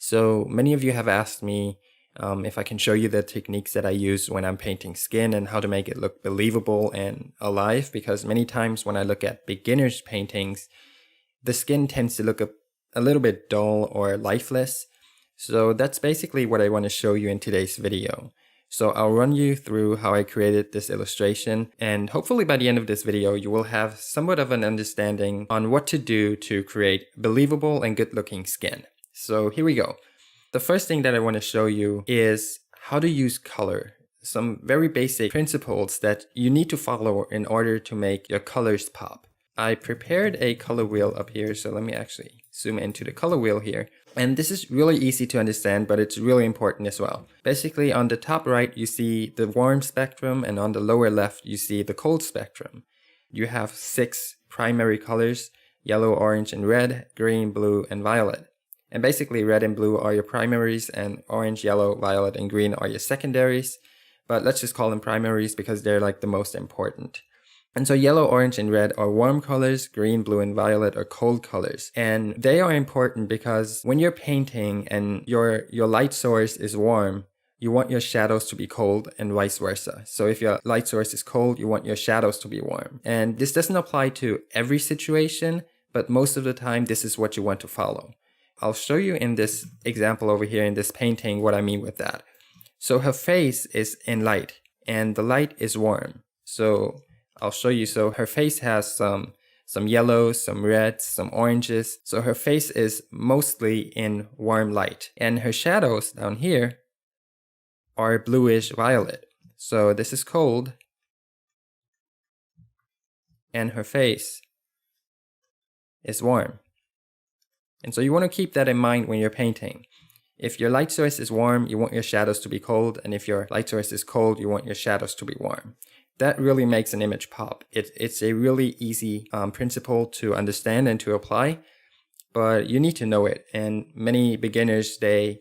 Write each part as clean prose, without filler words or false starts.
So many of you have asked me if I can show you the techniques that I use when I'm painting skin and how to make it look believable and alive, because many times when I look at beginners paintings, the skin tends to look a little bit dull or lifeless. So that's basically what I want to show you in today's video. So I'll run you through how I created this illustration, and hopefully by the end of this video you will have somewhat of an understanding on what to do to create believable and good looking skin. So here we go. The first thing that I want to show you is how to use color. Some very basic principles that you need to follow in order to make your colors pop. I prepared a color wheel up here, so let me actually zoom into the color wheel here. And this is really easy to understand, but it's really important as well. Basically, on the top right, you see the warm spectrum, and on the lower left, you see the cold spectrum. You have 6 primary colors: yellow, orange, and red, green, blue, and violet. And basically, red and blue are your primaries, and orange, yellow, violet, and green are your secondaries. But let's just call them primaries because they're like the most important. And so yellow, orange, and red are warm colors, green, blue, and violet are cold colors. And they are important because when you're painting and your light source is warm, you want your shadows to be cold, and vice versa. So if your light source is cold, you want your shadows to be warm. And this doesn't apply to every situation, but most of the time this is what you want to follow. I'll show you in this example over here in this painting what I mean with that. So her face is in light and the light is warm. So I'll show you. So her face has some yellows, some reds, some oranges. So her face is mostly in warm light, and her shadows down here are bluish violet. So this is cold, and her face is warm. And so you want to keep that in mind when you're painting. If your light source is warm, you want your shadows to be cold, and if your light source is cold, you want your shadows to be warm. That really makes an image pop. It's a really easy principle to understand and to apply, but you need to know it. And many beginners, they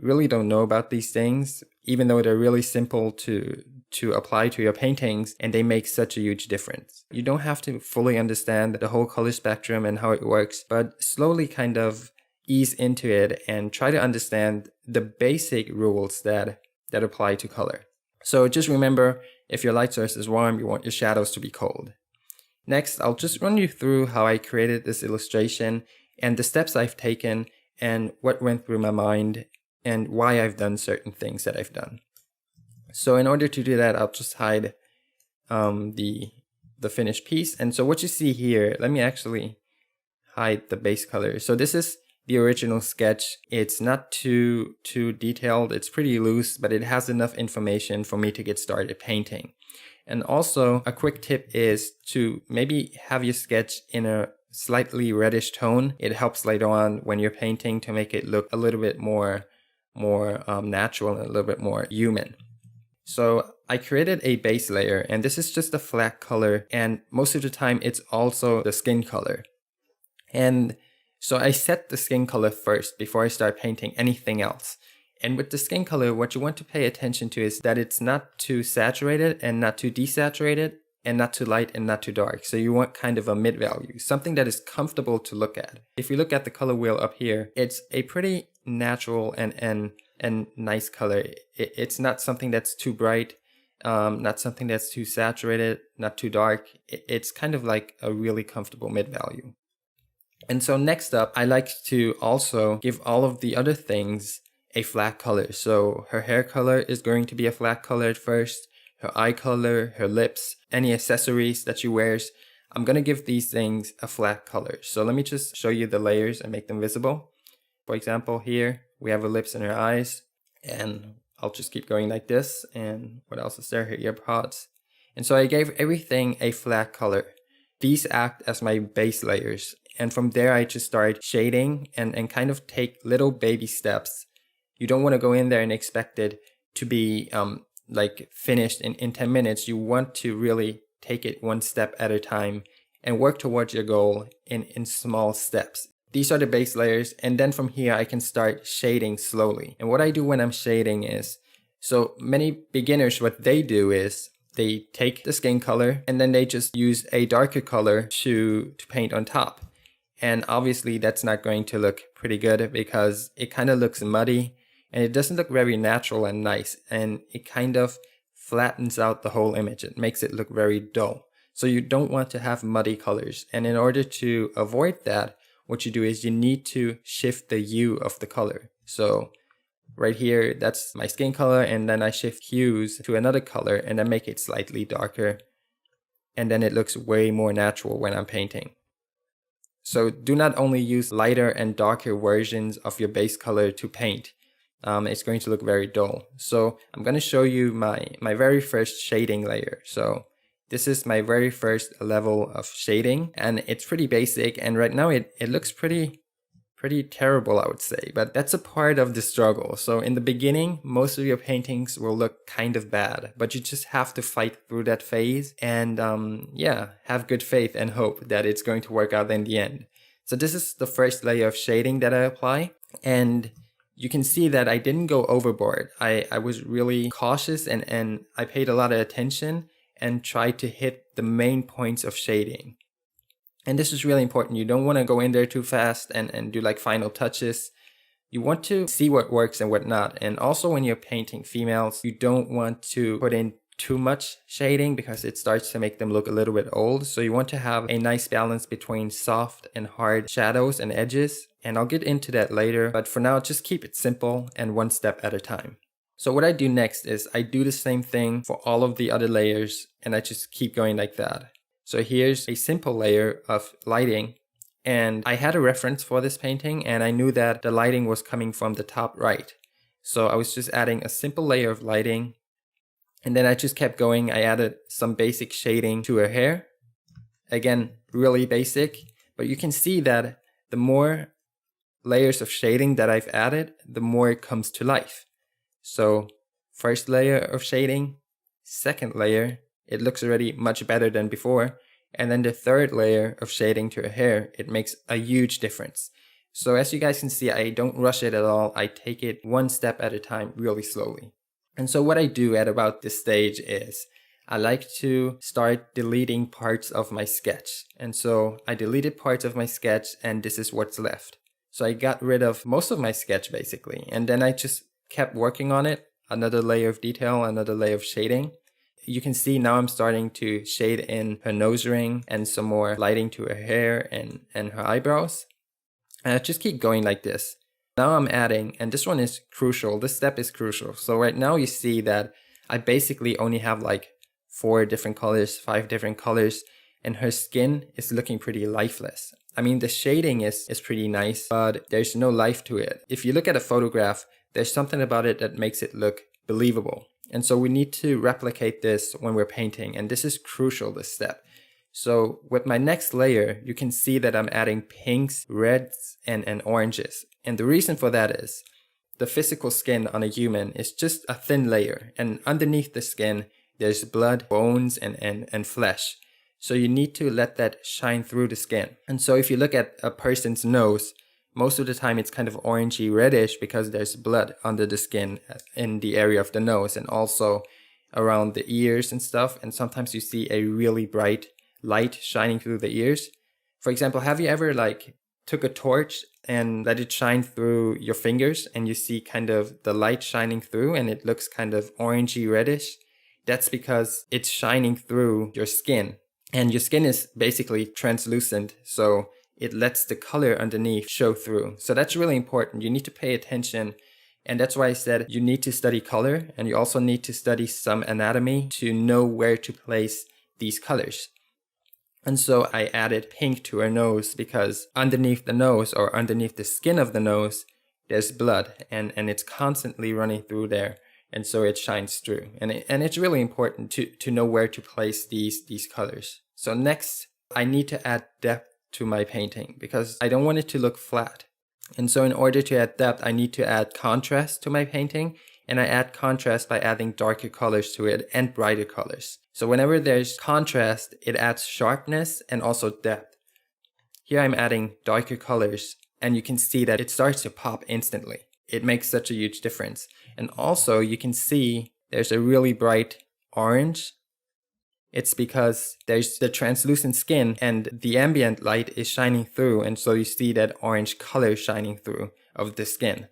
really don't know about these things, even though they're really simple to apply to your paintings, and they make such a huge difference. You don't have to fully understand the whole color spectrum and how it works, but slowly kind of ease into it and try to understand the basic rules that apply to color. So just remember, if your light source is warm, you want your shadows to be cold. Next, I'll just run you through how I created this illustration and the steps I've taken and what went through my mind and why I've done certain things that I've done. So in order to do that, I'll just hide the finished piece. And so what you see here, let me actually hide the base color. So this is the original sketch. It's not too detailed, it's pretty loose, but it has enough information for me to get started painting. And also a quick tip is to maybe have your sketch in a slightly reddish tone. It helps later on when you're painting to make it look a little bit more natural and a little bit more human. So I created a base layer, and this is just a flat color, and most of the time it's also the skin color. And so I set the skin color first before I start painting anything else. And with the skin color, what you want to pay attention to is that it's not too saturated and not too desaturated, and not too light and not too dark. So you want kind of a mid value, something that is comfortable to look at. If you look at the color wheel up here, it's a pretty natural and nice color. It's not something that's too bright, not something that's too saturated, not too dark. It's kind of like a really comfortable mid value. And so next up, I like to also give all of the other things a flat color. So her hair color is going to be a flat color at first, her eye color, her lips, any accessories that she wears. I'm going to give these things a flat color. So let me just show you the layers and make them visible. For example, here we have her lips and her eyes, and I'll just keep going like this. And what else is there? Her ear pods. And so I gave everything a flat color. These act as my base layers. And from there, I just start shading and kind of take little baby steps. You don't want to go in there and expect it to be like finished in 10 minutes. You want to really take it one step at a time and work towards your goal in small steps. These are the base layers. And then from here, I can start shading slowly. And what I do when I'm shading is, so many beginners, what they do is they take the skin color and then they just use a darker color to paint on top. And obviously that's not going to look pretty good because it kind of looks muddy and it doesn't look very natural and nice, and it kind of flattens out the whole image. It makes it look very dull. So you don't want to have muddy colors. And in order to avoid that, what you do is you need to shift the hue of the color. So right here, that's my skin color, and then I shift hues to another color and then make it slightly darker. And then it looks way more natural when I'm painting. So do not only use lighter and darker versions of your base color to paint. It's going to look very dull. So I'm going to show you my very first shading layer. So this is my very first level of shading, and it's pretty basic, and right now it looks pretty terrible, I would say, but that's a part of the struggle. So in the beginning, most of your paintings will look kind of bad, but you just have to fight through that phase and yeah, have good faith and hope that it's going to work out in the end. So this is the first layer of shading that I apply, and you can see that I didn't go overboard. I was really cautious and I paid a lot of attention and tried to hit the main points of shading. And this is really important. You don't want to go in there too fast and do like final touches. You want to see what works and what not. And also when you're painting females, you don't want to put in too much shading because it starts to make them look a little bit old. So you want to have a nice balance between soft and hard shadows and edges. And I'll get into that later. But for now, just keep it simple and one step at a time. So what I do next is I do the same thing for all of the other layers, and I just keep going like that. So here's a simple layer of lighting, and I had a reference for this painting and I knew that the lighting was coming from the top right. So I was just adding a simple layer of lighting, and then I just kept going. I added some basic shading to her hair. Again, really basic, but you can see that the more layers of shading that I've added, the more it comes to life. So first layer of shading, second layer, it looks already much better than before. And then the third layer of shading to her hair, it makes a huge difference. So as you guys can see, I don't rush it at all. I take it one step at a time, really slowly. And so what I do at about this stage is I like to start deleting parts of my sketch. And so I deleted parts of my sketch, and this is what's left. So I got rid of most of my sketch basically. And then I just kept working on it. Another layer of detail, another layer of shading. You can see now I'm starting to shade in her nose ring and some more lighting to her hair and her eyebrows. And I just keep going like this. Now I'm adding, and this one is crucial, this step is crucial. So right now you see that I basically only have like 4 different colors, 5 different colors, and her skin is looking pretty lifeless. I mean, the shading is pretty nice, but there's no life to it. If you look at a photograph, there's something about it that makes it look believable. And so we need to replicate this when we're painting, and this is crucial, this step. So with my next layer, you can see that I'm adding pinks, reds, and oranges. And the reason for that is the physical skin on a human is just a thin layer, and underneath the skin, there's blood, bones, and flesh. So you need to let that shine through the skin. And so if you look at a person's nose, most of the time it's kind of orangey reddish because there's blood under the skin in the area of the nose and also around the ears and stuff. And sometimes you see a really bright light shining through the ears. For example, have you ever like took a torch and let it shine through your fingers and you see kind of the light shining through and it looks kind of orangey reddish? That's because it's shining through your skin, and your skin is basically translucent. So it lets the color underneath show through. So that's really important. You need to pay attention. And that's why I said you need to study color, and you also need to study some anatomy to know where to place these colors. And so I added pink to her nose because underneath the nose, or underneath the skin of the nose, there's blood and it's constantly running through there. And so it shines through. And it's really important to know where to place these colors. So next, I need to add depth to my painting because I don't want it to look flat. And so in order to add depth, I need to add contrast to my painting, and I add contrast by adding darker colors to it and brighter colors. So whenever there's contrast, it adds sharpness and also depth. Here I'm adding darker colors, and you can see that it starts to pop instantly. It makes such a huge difference. And also you can see there's a really bright orange It's because there's the translucent skin and the ambient light is shining through, and so you see that orange color shining through of the skin.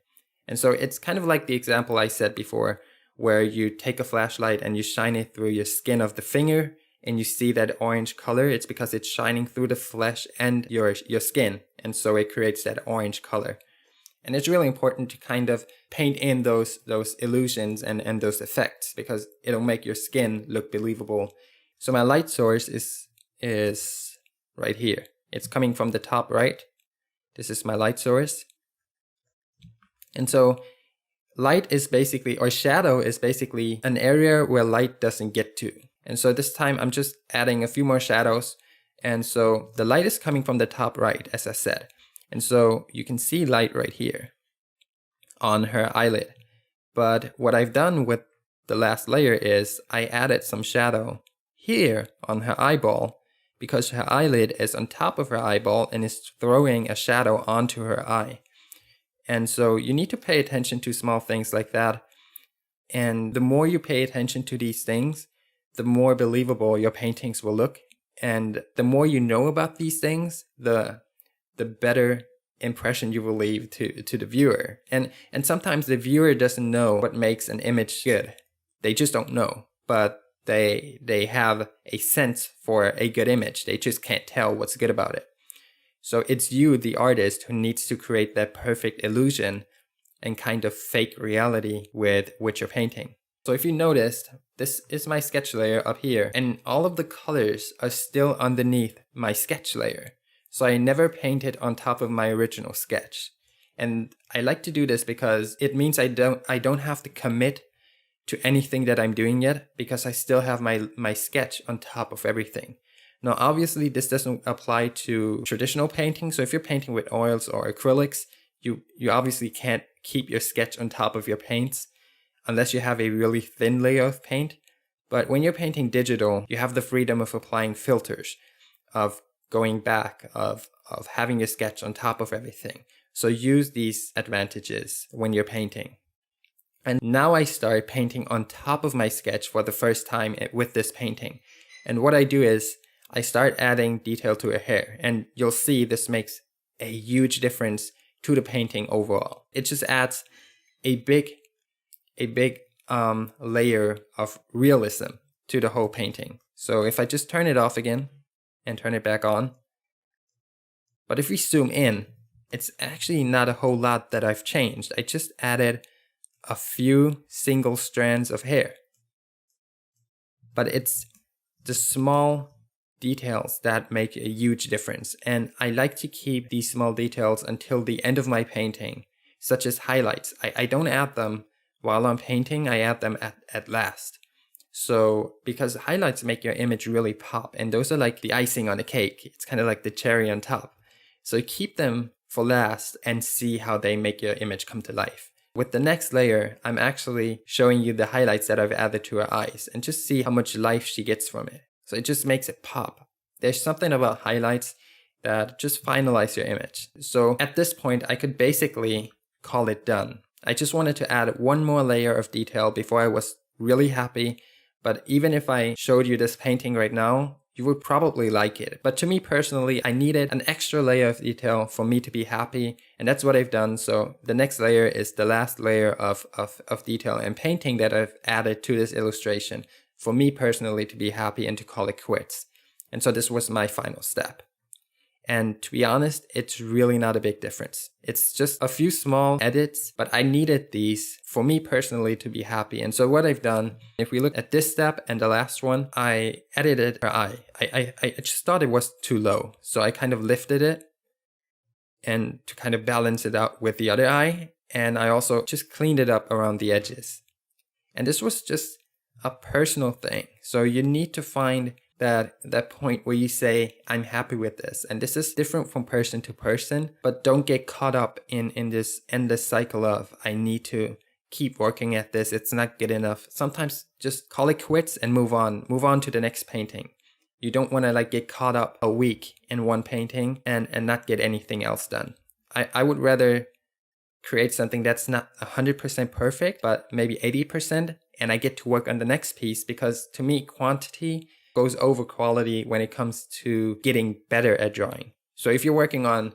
And so it's kind of like the example I said before, where you take a flashlight and you shine it through your skin of the finger and you see that orange color. It's because it's shining through the flesh and your skin, and so it creates that orange color. And it's really important to kind of paint in those illusions and those effects, because it'll make your skin look believable. So my light source is right here. It's coming from the top right. This is my light source. And so light is basically, or shadow is basically an area where light doesn't get to. And so this time I'm just adding a few more shadows. And so the light is coming from the top right, as I said. And so you can see light right here on her eyelid. But what I've done with the last layer is I added some shadow here on her eyeball, because her eyelid is on top of her eyeball and is throwing a shadow onto her eye. And so you need to pay attention to small things like that. And the more you pay attention to these things, the more believable your paintings will look. And the more you know about these things, the better impression you will leave to the viewer. And sometimes the viewer doesn't know what makes an image good. They just don't know. But they have a sense for a good image. They just can't tell what's good about it. So it's you, the artist, who needs to create that perfect illusion and kind of fake reality with your painting. So if you noticed, this is my sketch layer up here, and all of the colors are still underneath my sketch layer. So I never painted on top of my original sketch. And I like to do this because it means I don't have to commit to anything that I'm doing yet, because I still have my sketch on top of everything. Now, obviously, this doesn't apply to traditional painting. So if you're painting with oils or acrylics, you obviously can't keep your sketch on top of your paints unless you have a really thin layer of paint. But when you're painting digital, you have the freedom of applying filters, of going back, of having your sketch on top of everything. So use these advantages when you're painting. And now I start painting on top of my sketch for the first time with this painting. And what I do is I start adding detail to her hair. And you'll see this makes a huge difference to the painting overall. It just adds a big layer of realism to the whole painting. So if I just turn it off again and turn it back on. But if we zoom in, it's actually not a whole lot that I've changed. I just added a few single strands of hair. But it's the small details that make a huge difference. And I like to keep these small details until the end of my painting, such as highlights. I don't add them while I'm painting, I add them at last. So, because highlights make your image really pop, and those are like the icing on the cake. It's kind of like the cherry on top. So keep them for last and see how they make your image come to life. With the next layer, I'm actually showing you the highlights that I've added to her eyes, and just see how much life she gets from it. So it just makes it pop. There's something about highlights that just finalize your image. So at this point, I could basically call it done. I just wanted to add one more layer of detail before I was really happy. But even if I showed you this painting right now, you would probably like it. But to me personally, I needed an extra layer of detail for me to be happy. And that's what I've done. So the next layer is the last layer of detail and painting that I've added to this illustration for me personally to be happy and to call it quits. And so this was my final step. And to be honest, it's really not a big difference. It's just a few small edits, but I needed these for me personally to be happy. And so what I've done, if we look at this step and the last one, I edited her eye. I just thought it was too low. So I kind of lifted it and to kind of balance it out with the other eye. And I also just cleaned it up around the edges. And this was just a personal thing. So you need to find that point where you say, I'm happy with this. And this is different from person to person, but don't get caught up in this endless cycle of, I need to keep working at this. It's not good enough. Sometimes just call it quits and move on to the next painting. You don't want to get caught up a week in one painting and not get anything else done. I would rather create something that's not 100% perfect, but maybe 80%, and I get to work on the next piece, because to me, quantity goes over quality when it comes to getting better at drawing. So if you're working on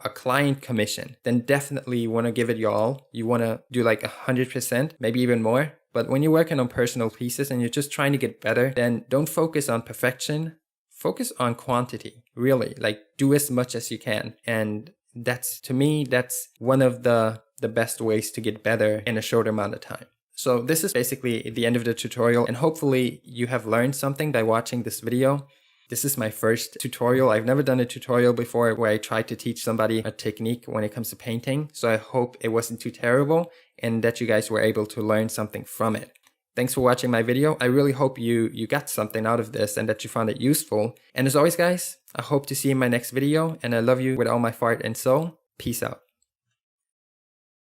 a client commission, then definitely you want to give it your all. You want to do like 100%, maybe even more. But when you're working on personal pieces and you're just trying to get better, then don't focus on perfection. Focus on quantity, really. Like, do as much as you can. And that's, to me, that's one of the best ways to get better in a short amount of time. So this is basically the end of the tutorial, and hopefully you have learned something by watching this video. This is my first tutorial. I've never done a tutorial before where I tried to teach somebody a technique when it comes to painting. So I hope it wasn't too terrible and that you guys were able to learn something from it. Thanks for watching my video. I really hope you got something out of this and that you found it useful. And as always, guys, I hope to see you in my next video, and I love you with all my heart and soul. Peace out.